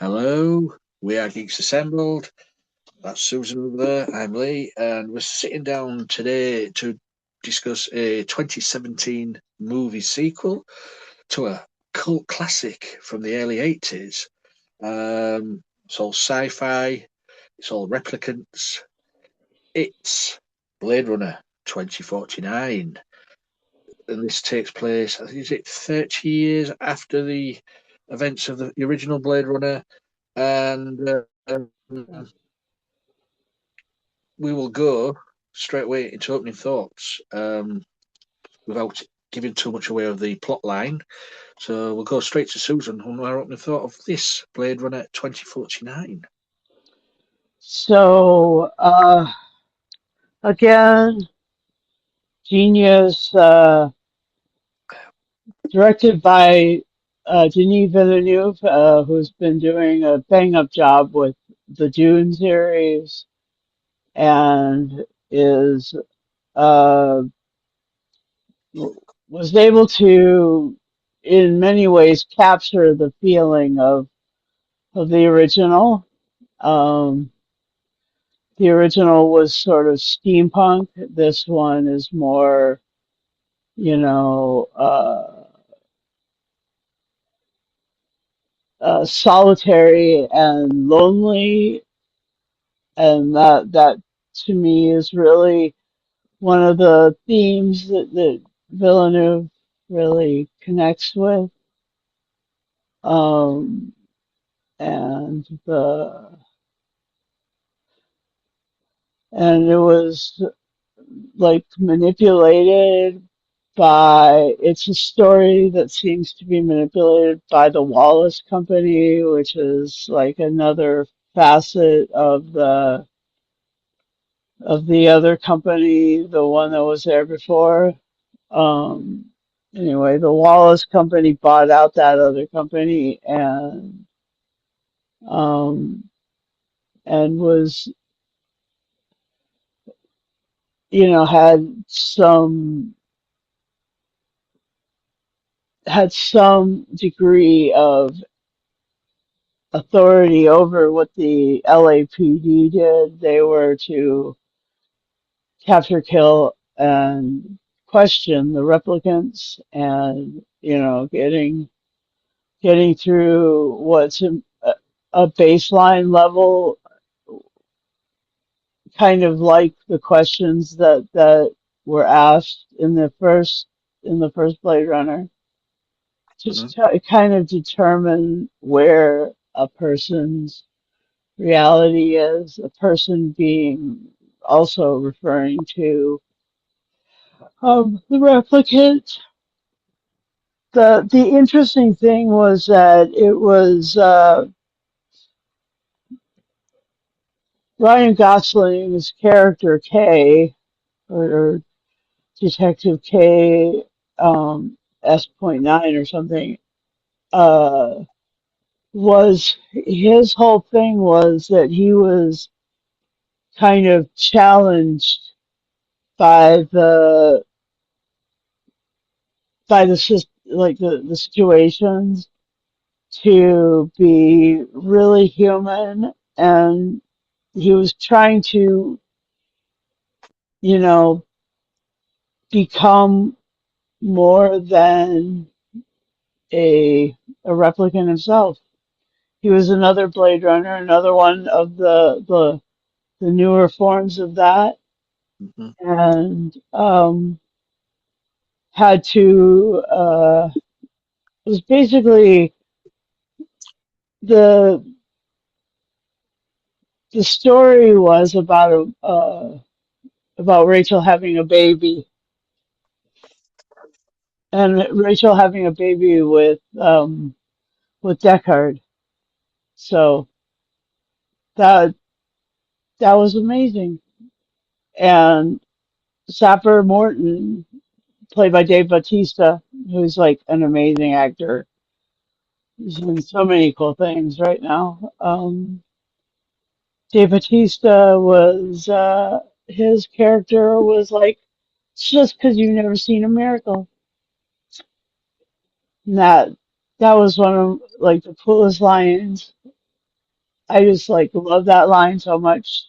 Hello, we are Geeks Assembled. That's Susan over there. I'm Lee, and we're sitting down today to discuss a 2017 movie sequel to a cult classic from the early 80s. It's all sci-fi, it's all replicants. It's Blade Runner 2049, and this takes place, I think, is it 30 years after the events of the original Blade Runner, and we will go straight away into opening thoughts without giving too much away of the plot line. So we'll go straight to Susan on our opening thought of this Blade Runner 2049. So, again, Genius, directed by Denis Villeneuve, who's been doing a bang-up job with the Dune series and is uh, was able to, in many ways, capture the feeling of the original. Um, the original was sort of steampunk. This one is more, you know, solitary and lonely, and that to me is really one of the themes that Villeneuve really connects with. Um, and it was like manipulated by it's a story that seems to be manipulated by the Wallace Company, which is like another facet of the other company, the one that was there before. Um, anyway, the Wallace Company bought out that other company um, and was, had some degree of authority over what the LAPD did. They were to capture, kill, and question the replicants, and getting through what's a baseline level, kind of like the questions that were asked in the first Blade Runner, Mm-hmm. just to kind of determine where a person's reality is, a person being also referring to the replicant. The interesting thing was that it was Ryan Gosling's character K, or Detective K, S.9 or something. Uh, was his whole thing was that he was kind of challenged by the situations to be really human, and he was trying to, you know, become more than a a replicant himself. He was another Blade Runner, another one of the newer forms of that, Mm-hmm. and had to. It was basically the the story was about Rachel having a baby, and Rachel having a baby with Deckard. So that that was amazing. And Sapper Morton, played by Dave Bautista, who's like an amazing actor. He's in so many cool things right now. Dave Bautista was his character was like, it's just because you've never seen a miracle. And that was one of like the coolest lines. I just like love that line so much.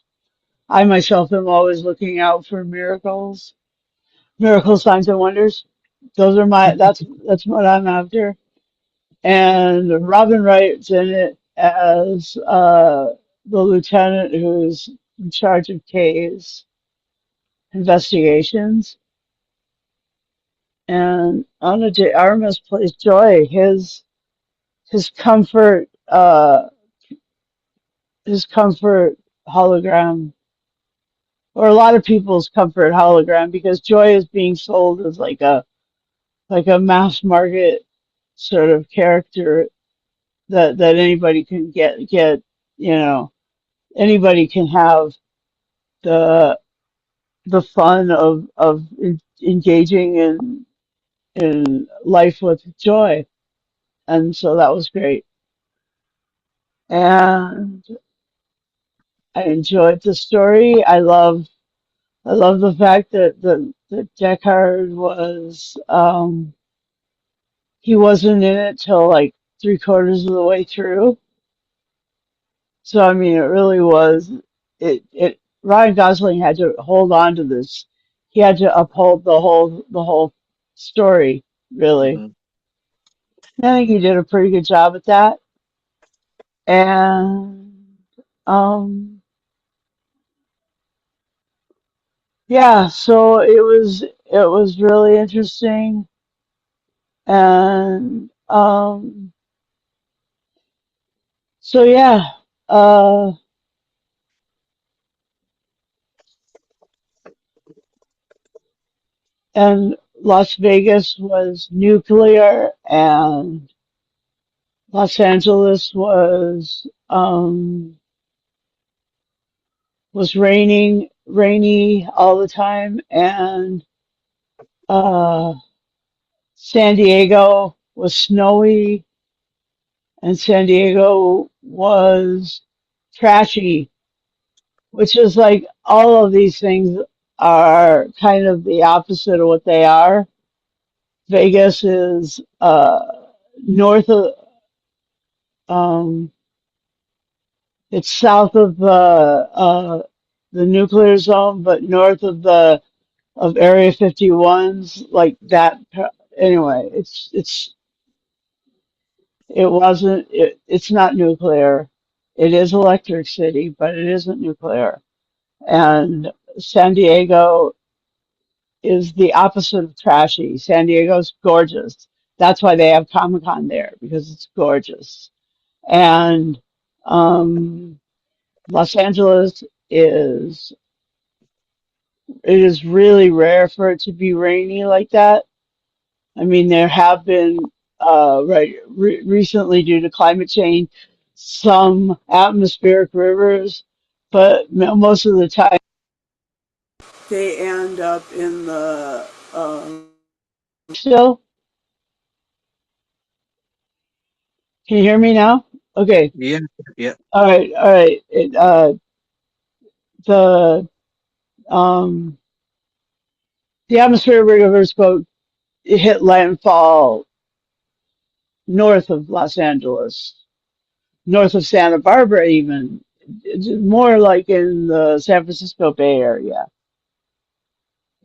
I myself am always looking out for miracle signs and wonders. Those are that's what I'm after. And Robin Wright's in it as the lieutenant who's in charge of Kay's investigations. And Ana de Armas plays Joy. His comfort his comfort hologram, or a lot of people's comfort hologram, because Joy is being sold as like a mass market sort of character that anybody can get, you know, anybody can have the the fun of engaging in life with Joy. And so that was great. And I enjoyed the story. I love the fact that Deckard was he wasn't in it till like three-quarters of the way through. So I mean, it really was it. Ryan Gosling had to hold on to this. He had to uphold the whole story, really. Mhm. I think he did a pretty good job at that. And um, yeah, so it was really interesting. And so yeah, uh, and Las Vegas was nuclear, and Los Angeles was rainy all the time, and uh, San Diego was snowy, and San Diego was trashy, which is like all of these things are kind of the opposite of what they are. Vegas is north of um, it's south of the nuclear zone, but north of the of Area 51's like that. Anyway, it's not nuclear. It is Electric City, but it isn't nuclear. And San Diego is the opposite of trashy. San Diego's gorgeous. That's why they have Comic Con there, because it's gorgeous. And um, Los Angeles is it is really rare for it to be rainy like that. I mean, there have been recently due to climate change some atmospheric rivers, but most of the time they end up in the still. Can you hear me now? Okay. Yeah, yeah. All right. All right. The um, the atmospheric rivers go hit landfall north of Los Angeles, north of Santa Barbara, even. It's more like in the San Francisco Bay Area.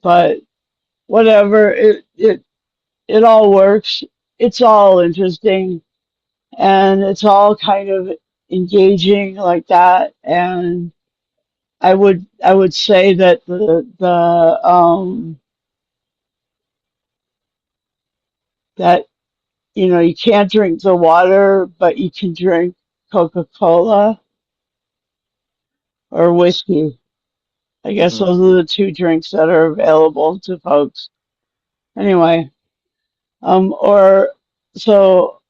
But whatever, it all works. It's all interesting, and it's all kind of engaging like that. And I would say that that you can't drink the water, but you can drink Coca-Cola or whiskey. I guess Mhm. those are the two drinks that are available to folks. Anyway, or so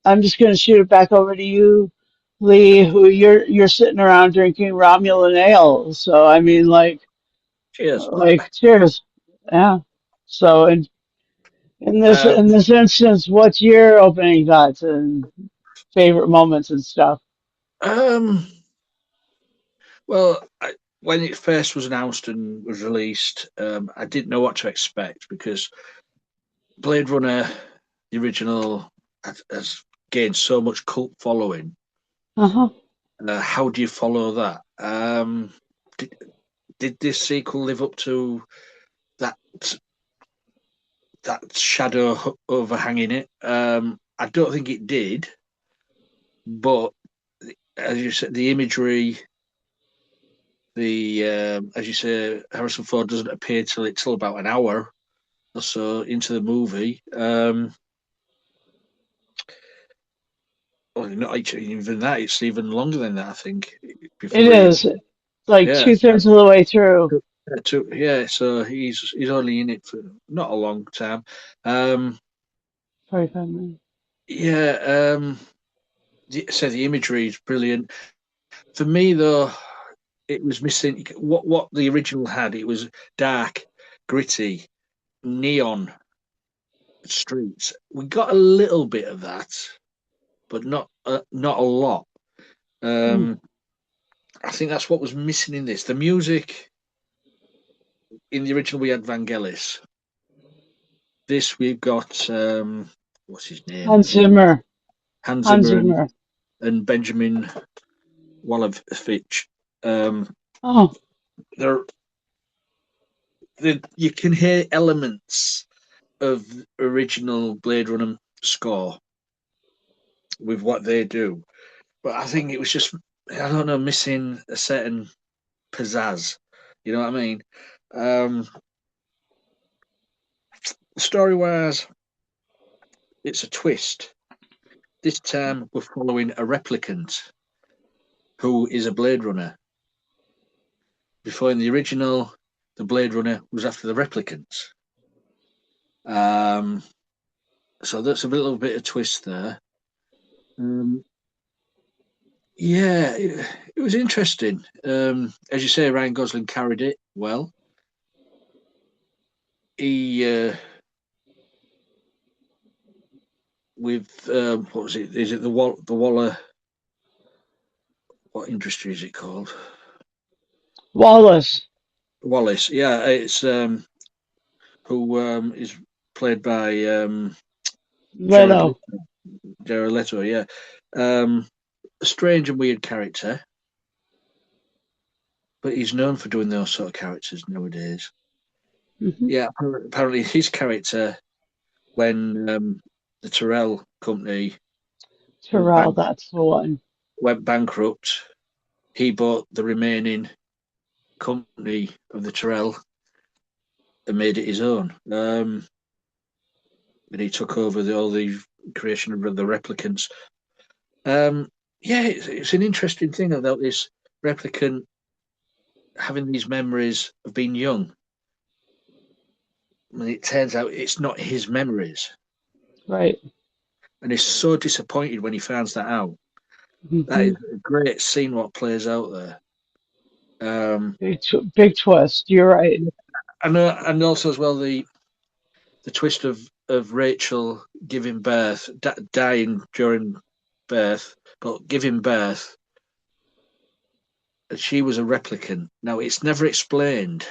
I'm just going to shoot it back over to you, Lee, who you're sitting around drinking Romulan ale. So I mean, Cheers. like cheers, yeah. So Uh, in this instance, what's your opening thoughts and favorite moments and stuff? um, well, when it first was announced and was released, I didn't know what to expect because Blade Runner, the original, has gained so much cult following. Uh-huh. How do you follow that? Did, did this sequel live up to that that shadow overhanging it? I don't think it did, but as you said, the imagery, the as you say, Harrison Ford doesn't appear till about an hour or so into the movie. Well, not actually even that; it's even longer than that, I think. It Before he, is like yeah, 2/3 of the way through. yeah. So he's only in it for not a long time. Um, 45 minutes. yeah. So the imagery is brilliant. For me, though, it was missing what the original had. It was dark, gritty, neon streets. We got a little bit of that, but not a lot. Mm. Um, I think that's what was missing in this. The music in the original we had Vangelis. This we've got what's his name? Hans Zimmer. Hans Hans Zimmer Zimmer. and Benjamin Wallowitch. Um, Oh, they're, you can hear elements of original Blade Runner score with what they do, but I think it was just I don't know missing a certain pizzazz. You know what I mean? Um, Story wise, it's a twist. This time we're following a replicant who is a Blade Runner. Before in the original, the Blade Runner was after the replicants. Um, so that's a little bit of twist there. Um, yeah, it was interesting. As you say, Ryan Gosling carried it well. He with what was it? Is it the Waller? What industry is it called? Wallace. Wallace. Yeah, it's who is played by Jared Leto. Jared Leto. Yeah, um, a strange and weird character, but he's known for doing those sort of characters nowadays. Hmm. Yeah, apparently his character when the Terrell company went Terrell, that's the one. went bankrupt, he bought the remaining company of the Terrell and made it his own. And he took over all the creation of the replicants. Um, yeah, it's an interesting thing about this replicant having these memories of being young. And it turns out it's not his memories. Right. And he's so disappointed when he finds that out. That Hmm. is a great scene what plays out there. Big twist. You're right. And also as well the twist of Rachel giving birth, dying during birth, but giving birth. She was a replicant. Now it's never explained.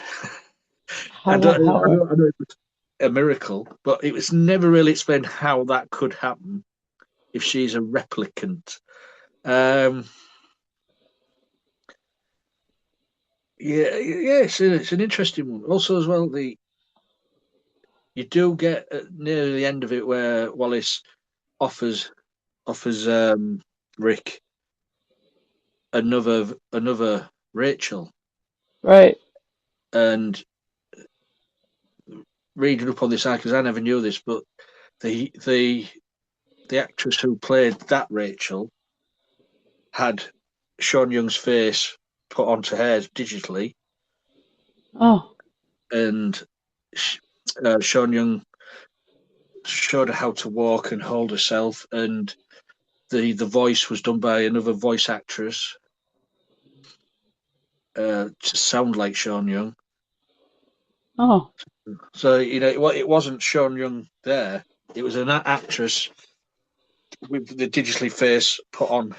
How that how I know it was a miracle, but it was never really explained how that could happen if she's a replicant. Um, yeah, it's an interesting one. Also, as well, the you do get near the end of it where Wallace offers Rick another Rachel, right. and reading up on this because I never knew this, but the the the actress who played that Rachel had Sean Young's face put onto hers digitally, Oh, and Sean Young showed her how to walk and hold herself, and the voice was done by another voice actress to sound like Sean Young. oh. So it wasn't Sean Young there; it was an actress with the digitally face put on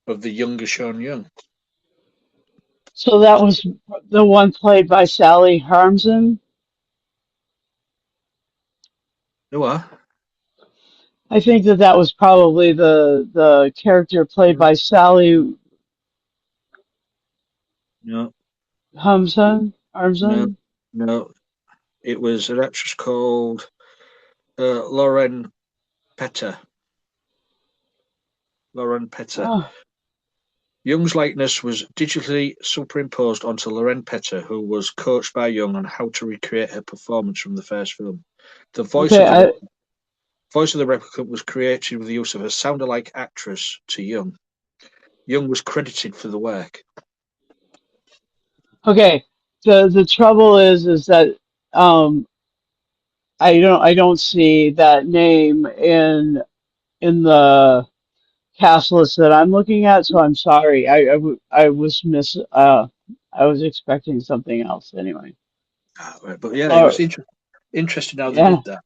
of the younger Sean Young. So that was the one played by Sally Harmson. You are? I think that that was probably the character played No, by Sally no, no, Armson. no. It was an actress called Lauren Petter. Lauren Petter. Oh, Young's likeness was digitally superimposed onto Lauren Petter, who was coached by Young on how to recreate her performance from the first film. The voice okay. of the voice of the replicant was created with the use of a sound-alike actress to Young. Young was credited for the work. Okay. The trouble is that um I don't see that name in the cast list that I'm looking at, so I'm sorry. I was I was expecting something else anyway. Right. But yeah, it Laura, was interesting how they yeah, did that.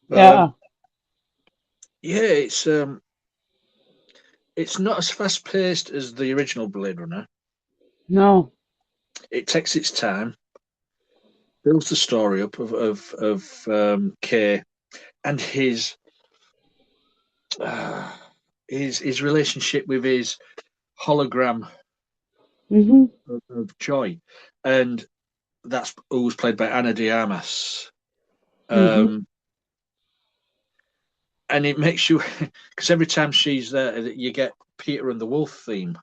yeah, Yeah, it's not as fast paced as the original Blade Runner. no, It takes its time, builds the story up of Kay and uh, his relationship with his hologram mhm, of Joy, and that's who was played by Anna de Armas. mhm, Um, and it makes you because every time she's there, you get Peter and the Wolf theme.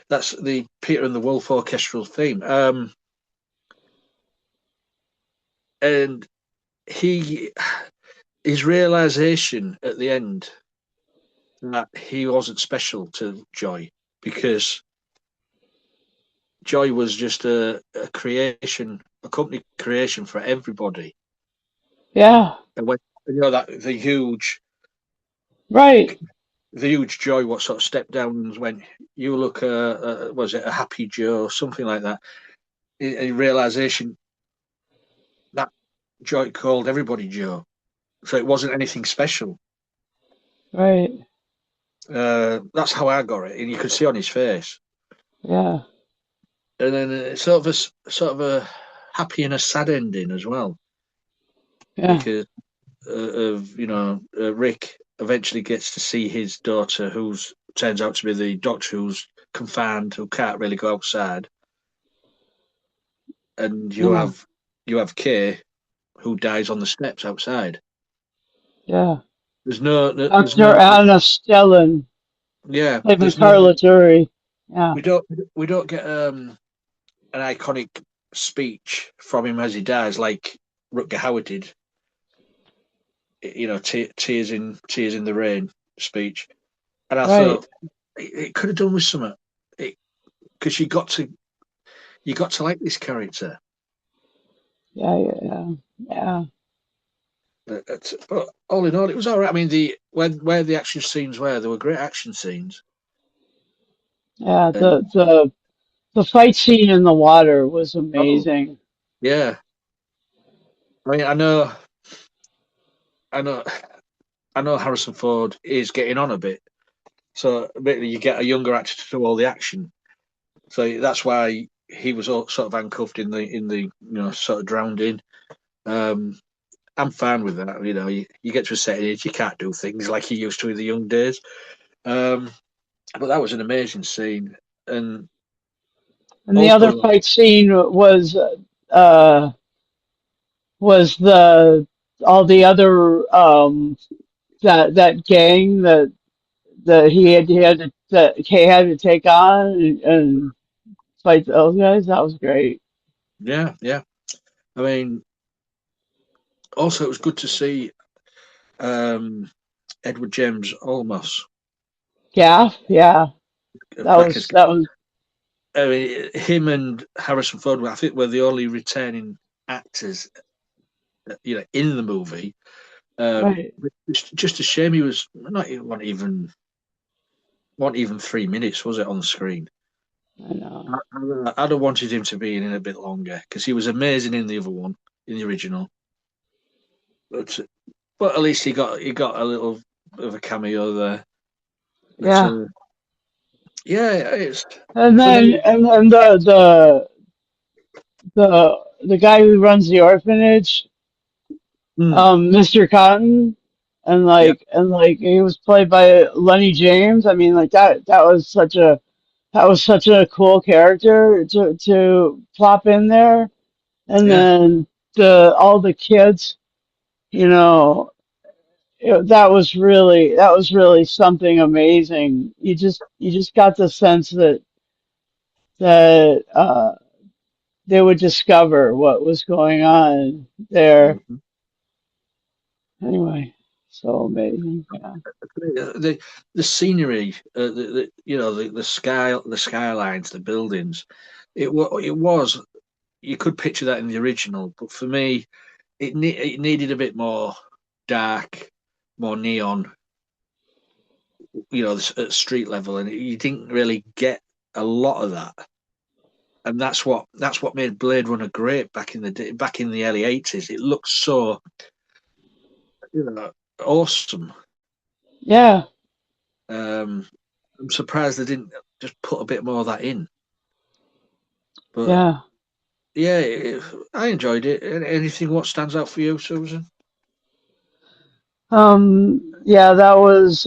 That's the Peter and the Wolf orchestral theme. And he his realization at the end that he wasn't special to Joy because Joy was just a creation, a company creation for everybody. yeah, And when you know that right, the huge Joy, what sort of stepped down and went, you look, was it a Happy Joe, something like that? A realization that Joy called everybody Joe, so it wasn't anything special. right, That's how I got it, and you could see on his face. yeah, And then it's sort of a happy and a sad ending as well yeah, because of Rick eventually gets to see his daughter, who's turns out to be the doctor who's confined, who can't really go outside, and yeah, you have Kay who dies on the steps outside. yeah. There's Dr. no, Anna Stellan, yeah, played by there's no, Carla Dury. Yeah, we don't get an iconic speech from him as he dies like Rutger Hauer did. You know, tears in the rain speech, and I right. thought it could have done with something because you got to like this character. Yeah, yeah, yeah, yeah, But all in all, it was all right. I mean, the where the action scenes were, there were great action scenes, yeah. and The fight scene in the water was oh amazing. yeah, I mean, I know, I know Harrison Ford is getting on a bit, so basically you get a younger actor to do all the action, so that's why he was all sort of handcuffed in the sort of drowned in. Um, I'm fine with that. You know, you get to a certain age, you can't do things like you used to in the young days. Um, but that was an amazing scene, and And the other also, fight scene uh was the all the other that gang that he had to take on and fight those guys. That was great. yeah, yeah. I mean, also it was good to see um, Edward James Olmos Gaff, yeah, back as. that was I mean, him and Harrison Ford, I think, were the only returning actors, in the movie. right. Just a shame he was not even not even 3 minutes, was it, on the screen? I know. I'd have wanted him to be in it a bit longer because he was amazing in the other one, in the original. But at least he got a little bit of a cameo there. But Yeah, yeah, it's and for then me. the guy who runs the orphanage. Mm. Mr. Cotton, Yep. and like he was played by Lenny James. I mean, like that was such a cool character to plop in there. And Yeah. then the all the kids, you know, that was really something amazing. You just got the sense that they would discover what was going on there. Mhm. Anyway, so amazing. Yeah. The scenery, the skylines, the buildings. It was you could picture that in the original, but for me, it needed a bit more dark, more neon, at street level, and you didn't really get a lot of that. And that's what made Blade Runner great back in the day, back in the early '80s. It looked so awesome. Yeah. Um, I'm surprised they didn't just put a bit more of that in. But Yeah. yeah, I enjoyed it. Anything what stands out for you, Susan? Yeah, that was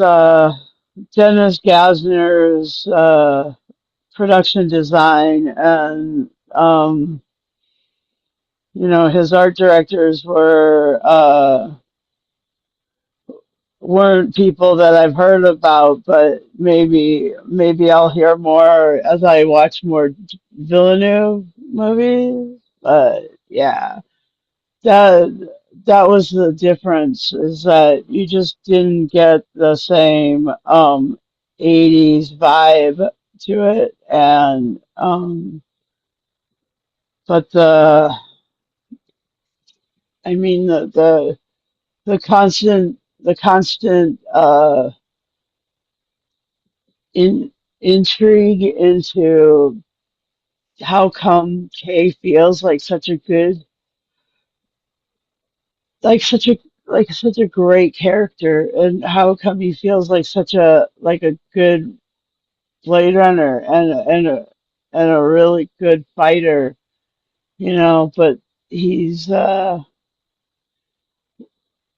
Dennis Gassner's production design, and his art directors weren't people that I've heard about, but maybe I'll hear more as I watch more Villeneuve movies. But yeah, that that was the difference, is that you just didn't get the same 80s vibe to it, and but I mean the constant in intrigue into how come Kay feels like such a such a great character, and how come he feels like a good Blade Runner and a really good fighter, but he's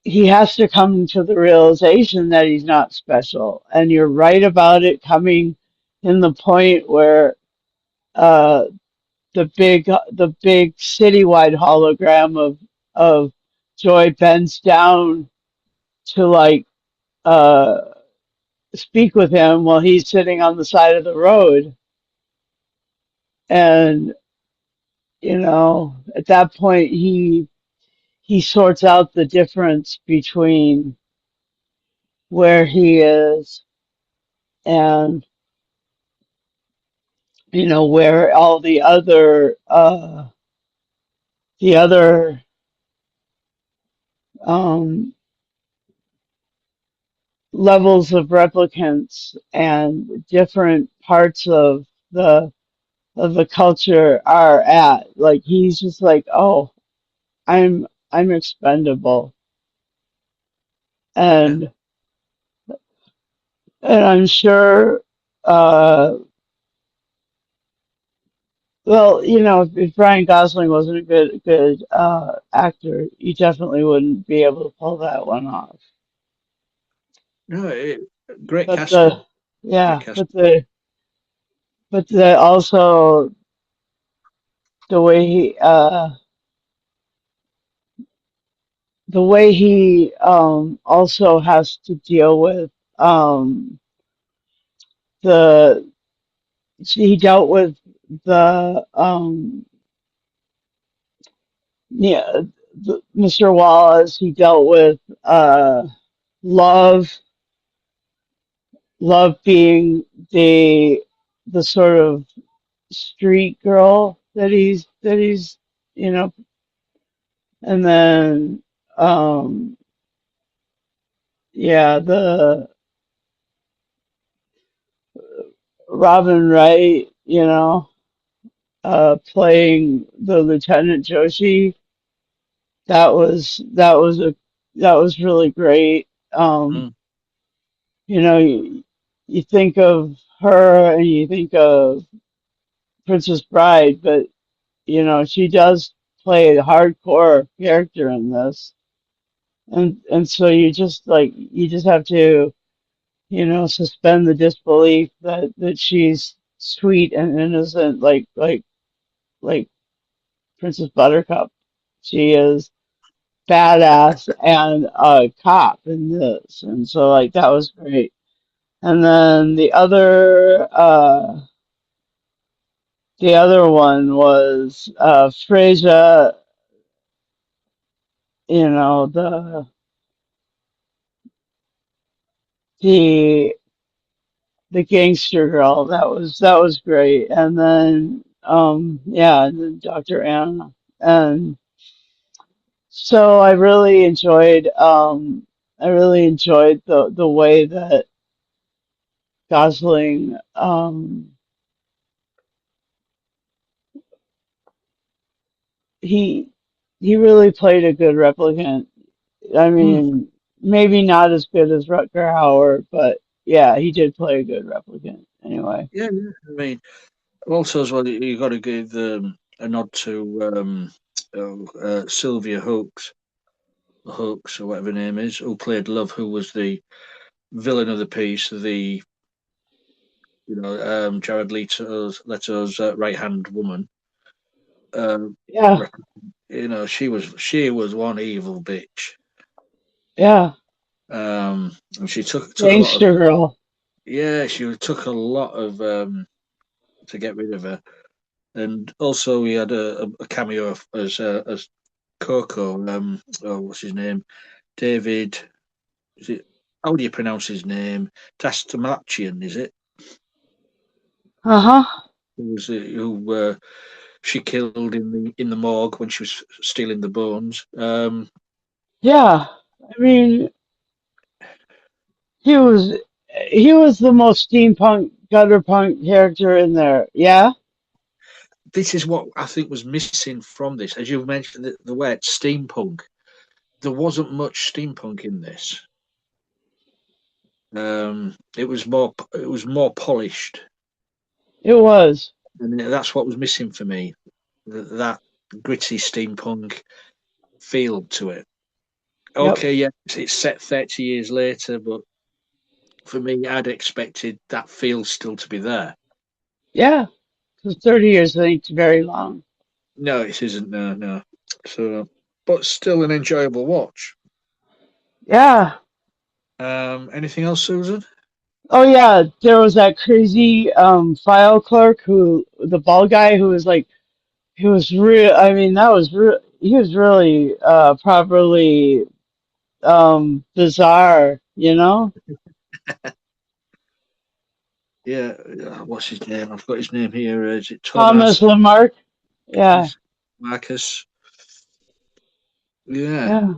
he has to come to the realization that he's not special. And you're right about it coming in the point where uh the big citywide hologram of Joy bends down to uh speak with him while he's sitting on the side of the road. And at that point he sorts out the difference between where he is and where all the other um levels of replicants and different parts of the culture are at. Like, he's just like, oh, I'm expendable. Yeah. and and I'm sure, uh well, if Ryan Gosling wasn't a good actor, you definitely wouldn't be able to pull that one off. No, great But casting. Great yeah, casting. but the also the way he also has to deal with um the he dealt with the yeah Mr. Wallace. He dealt with love love being the sort of street girl that he's you know and then yeah, the Robin Wright, playing the Lieutenant Joshi. That was really great. Mm. You think of her and you think of Princess Bride, but she does play a hardcore character in this. and so you just have to, suspend the disbelief that she's sweet and innocent, like Princess Buttercup. She is badass and a cop in this, and so like that was great. And then the other one was Frasier, the the gangster girl. That was great. And then yeah, and then Dr. Anna. And so I really enjoyed the way that Gosling he he really played a good replicant. I Hmm. mean, maybe not as good as Rutger Hauer, but yeah, he did play a good replicant anyway. Yeah, yeah. I mean, also as well, you got to give a nod to Sylvia Hooks or whatever her name is, who played Love, who was the villain of the piece, the Jared Leto's right hand woman. Um, Yeah, she was one evil bitch. yeah, And she took a lot of gangster girl. yeah, she took a lot of to get rid of her. And also we had a cameo as Coco. What's his name? David. Is it? How do you pronounce his name? Tastamaccian, is it? Uh-huh. Who she killed in the morgue when she was stealing the bones. Yeah. I mean, he was he was the most steampunk gutter punk character in there. Yeah, This is what I think was missing from this. As you mentioned, the word steampunk. There wasn't much steampunk in this. It was more polished, it was. and that's what was missing for me. That gritty steampunk feel to it. Yep. Okay, yeah, it's set 30 years later, but for me, I'd expected that feel still to be there. Yeah. Because 30 years ain't very long. No, it isn't. No, no. So, but still an enjoyable watch. Yeah. Anything else, Susan? Oh yeah, there was that crazy file clerk who the bald guy who was like he was real. I mean, he was really properly bizarre, you know? Yeah. What's his name? I've got his name here. Is it Thomas Thomas? Lamarck. Yeah. Is Marcus? Yeah. Yeah.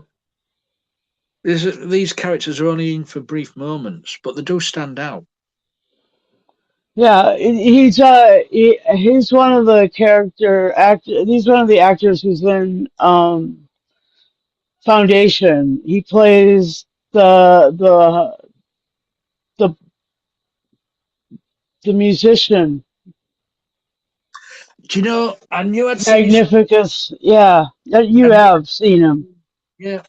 These characters are only in for brief moments, but they do stand out. Yeah, he's one of the character actor. He's one of the actors who's in Foundation. He plays the the musician Do you know? I knew I'd seen his. Magnificus. Yeah, I you knew, have seen him. yeah.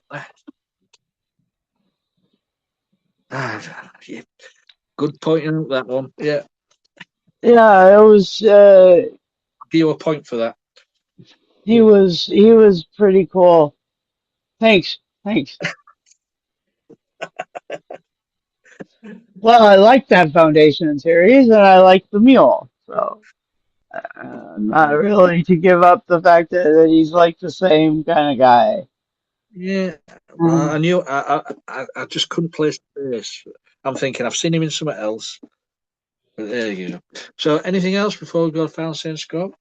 Yeah. Good pointing out that one. Yeah. Yeah, it was. I'll give you a point for that. He was pretty cool. Thanks, thanks. Well, I like that Foundation series, and I like the Mule. So not really to give up the fact that he's like the same kind of guy. Yeah. I Um, knew. I just couldn't place the face. I'm thinking I've seen him in somewhere else. But there you go. So, anything else before we go to final and score?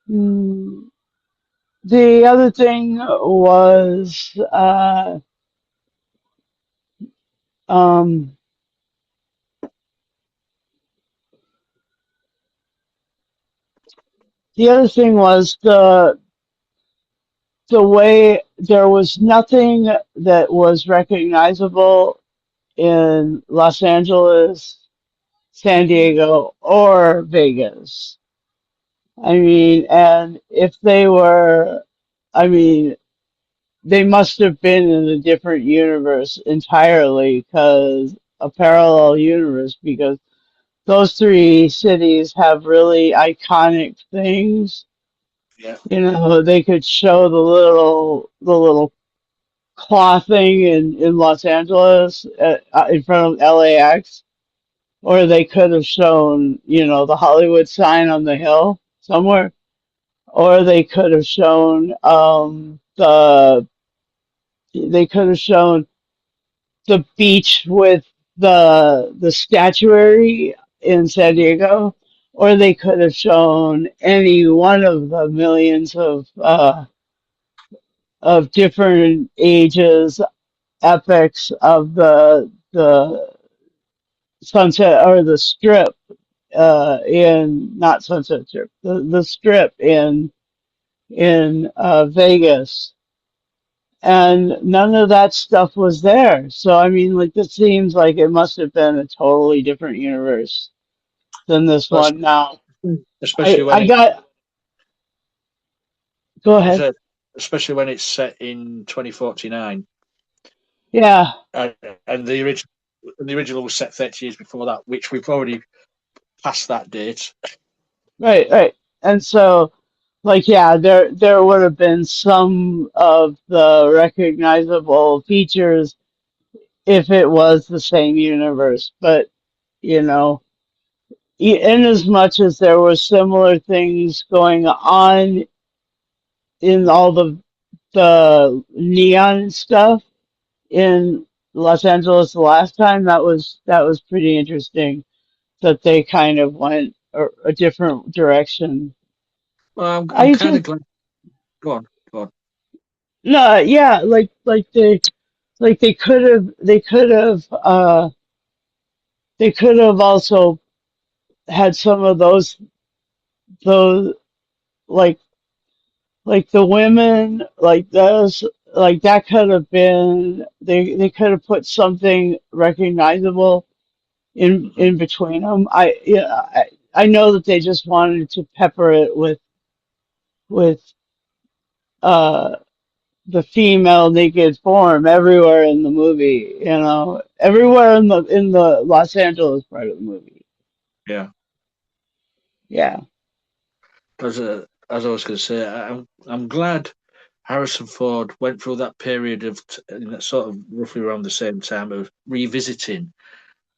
mm, the other thing was um, the way there was nothing that was recognizable in Los Angeles, San Mm. Diego, or Vegas. I mean, and if they were, I mean, they must have been in a different universe entirely, because a parallel universe, because those three cities have really iconic things. Yeah, You know, they could show the little claw thing in Los Angeles in front of LAX, or they could have shown, the Hollywood sign on the hill somewhere, or they could have shown the beach with the statuary in San Diego, or they could have shown any one of the millions of different ages, epics of the Sunset or the Strip in not Sunset Strip, the Strip in Vegas, and none of that stuff was there. So I mean, like, this seems like it must have been a totally different universe than this that's one. Now, especially when I it got go I ahead. said, especially when it's set in 2049, Yeah, uh, and the original was set 30 years before that, which we've already passed that date. right, right. And so, like, yeah, there would have been some of the recognizable features if it was the same universe, but you know, in as much as there were similar things going on in all the neon stuff in Los Angeles the last time, that was pretty interesting that they kind of went a different direction. Well, I'm I kind of just glad. Go on, go on. No, yeah, like they could have also had some of those like like the women, like those, like that could have been, they could have put something recognizable Hmm. in between them. I know that they just wanted to pepper it with uh the female naked form everywhere in the movie, everywhere in the Los Angeles part of the movie. Yeah, Yeah. as I was going to say, I'm glad Harrison Ford went through that period of sort of roughly around the same time of revisiting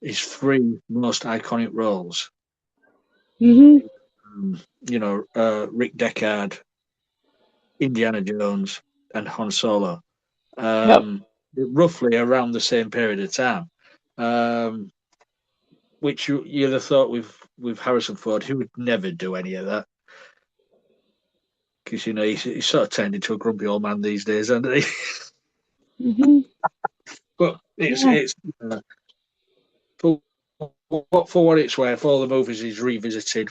his three most iconic roles. Mhm. Rick Deckard, Indiana Jones, and Han Solo. Yep. Roughly around the same period of time. Um, which you'd have thought with Harrison Ford, he would never do any of that because he's sort of turned into a grumpy old man these days, hasn't he? Mhm. But it's Yeah. it's for for what it's worth, all the movies he's revisited,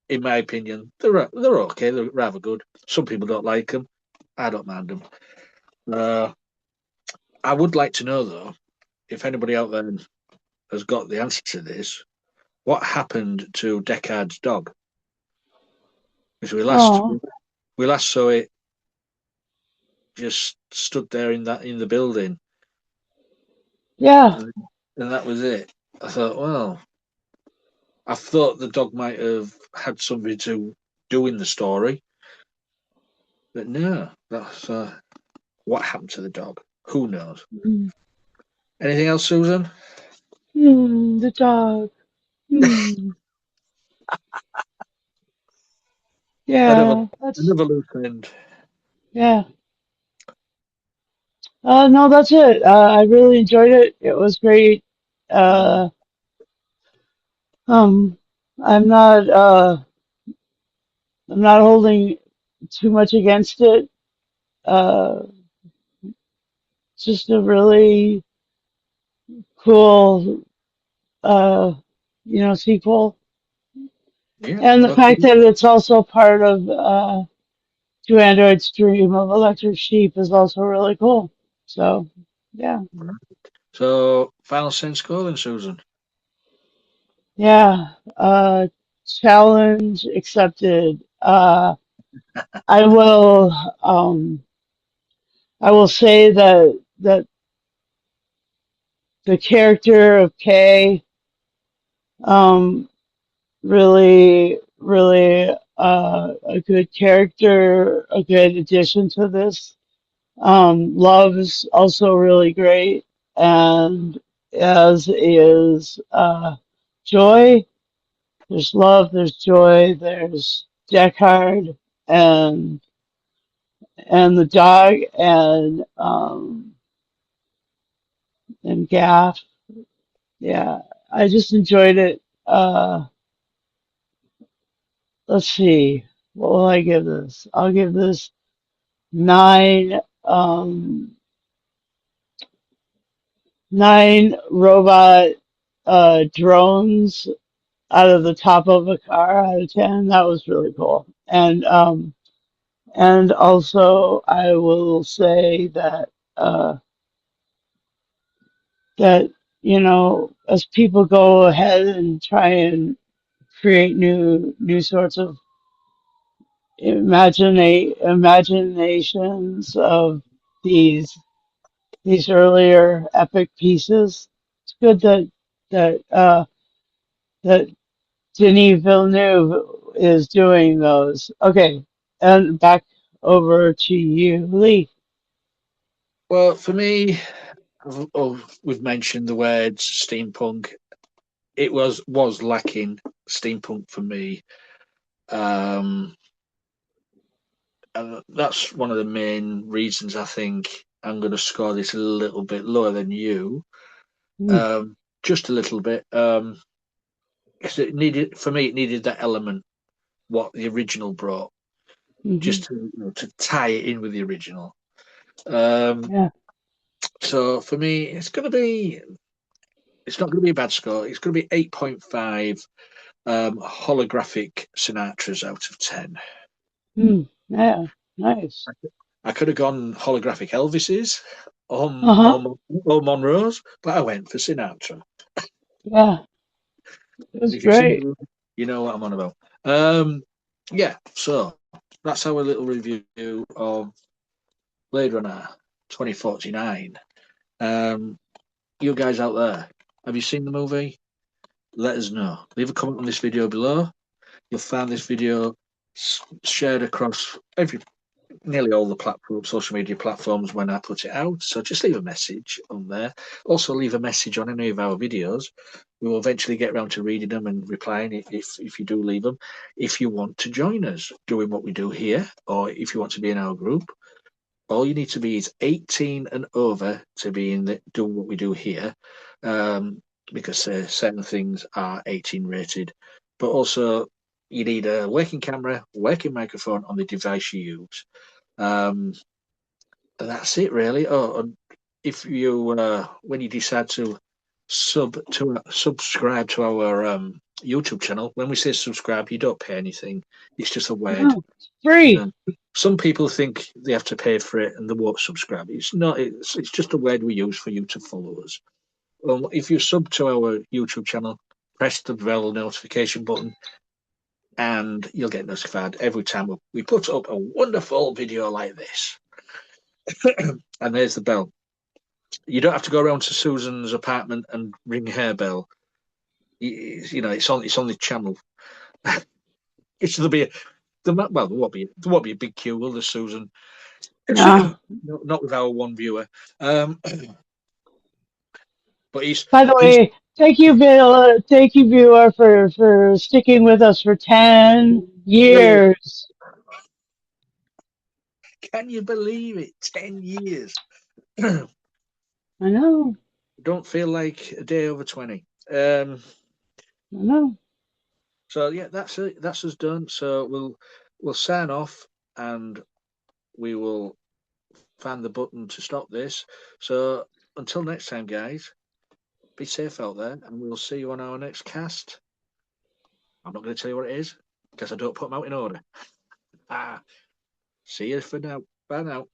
in my opinion, they're okay. They're rather good. Some people don't like them. I don't mind them. Uh, I would like to know though if anybody out there has got the answer to this. What happened to Deckard's dog? Because Oh. we last saw it just stood there in the building, Yeah. and that was it. I thought, well, I thought the dog might have had something to do in the story, but no, that's what happened to the dog. Who knows? Mm. Anything else, Susan? The dog. Hmm. Another Yeah. That's another loose end. yeah. No, that's it. I really enjoyed it. It was great. Uh, um, I'm not uh, I'm not holding too much against it. Uh, it's just a really cool, uh, sequel, Yeah, and the fact okay. that it's also part of Two Androids Dream of Electric Sheep is also really cool. So, yeah, So, final sense score then, Susan. yeah. Challenge accepted. I will. Um, I will say that the character of Kay, um, really a good character, a good addition to this. Love is also really great, and as is Joy. There's love, there's joy, there's Deckard, and and the dog, and Gaff. Yeah, I just enjoyed it. Let's see, what will I give this? I'll give this nine. Nine robot drones out of the top of a car out of 10. That was really cool. And also I will say that that as people go ahead and try and create new sorts of imaginations of these these earlier epic pieces. It's good that Denis Villeneuve is doing those. Okay, and back over to you, Lee. Well, for me, we've mentioned the words steampunk. It was lacking steampunk for me, um, and that's one of the main reasons I think I'm going to score this a little bit lower than you, Mm, um, just a little bit. 'Cause it needed for me, it needed that element what the original brought, hmm. just to to tie it in with the original. Um, Yeah. so for me, it's not going to be a bad score. It's going to be 8.5 holographic Sinatras out of 10. Mm, yeah. Nice. I could have gone holographic Elvises or, Uh-huh. or Monroe's, but I went for Sinatra. Yeah. It And was if you've seen the great. movie, you know what I'm on about. Um, yeah, so that's our little review of Blade Runner 2049. Um, you guys out there, have you seen the movie? Let us know. Leave a comment on this video below. You'll find this video shared across nearly all the social media platforms when I put it out. So just leave a message on there. Also leave a message on any of our videos. We will eventually get around to reading them and replying if you do leave them. If you want to join us doing what we do here, or if you want to be in our group, all you need to be is 18 and over to be in doing what we do here, because certain things are 18 rated. But also, you need a working camera, working microphone on the device you use. Um, and that's it, really. Oh, and if you when you decide to subscribe to our YouTube channel, when we say subscribe, you don't pay anything. It's just a word. No, it's free. Um, some people think they have to pay for it and they won't subscribe. It's not. It's just a word we use for you to follow us. If you sub to our YouTube channel, press the bell notification button, and you'll get notified every time we put up a wonderful video like this. And there's the bell. You don't have to go around to Susan's apartment and ring her bell. It's on the channel. There'll be there won't be a big queue, will there, Susan? No. Not with our one viewer. Um, but By the he's way, thank you, viewer, for sticking with us for 10 brilliant. years. Can you believe it? 10 years. I know. Don't feel like a day over 20. Um, I know. so yeah, that's it. That's us done. So we'll sign off and we will find the button to stop this. So until next time, guys, be safe out there, and we'll see you on our next cast. I'm not going to tell you what it is because I don't put them out in order. See you for now. Bye now.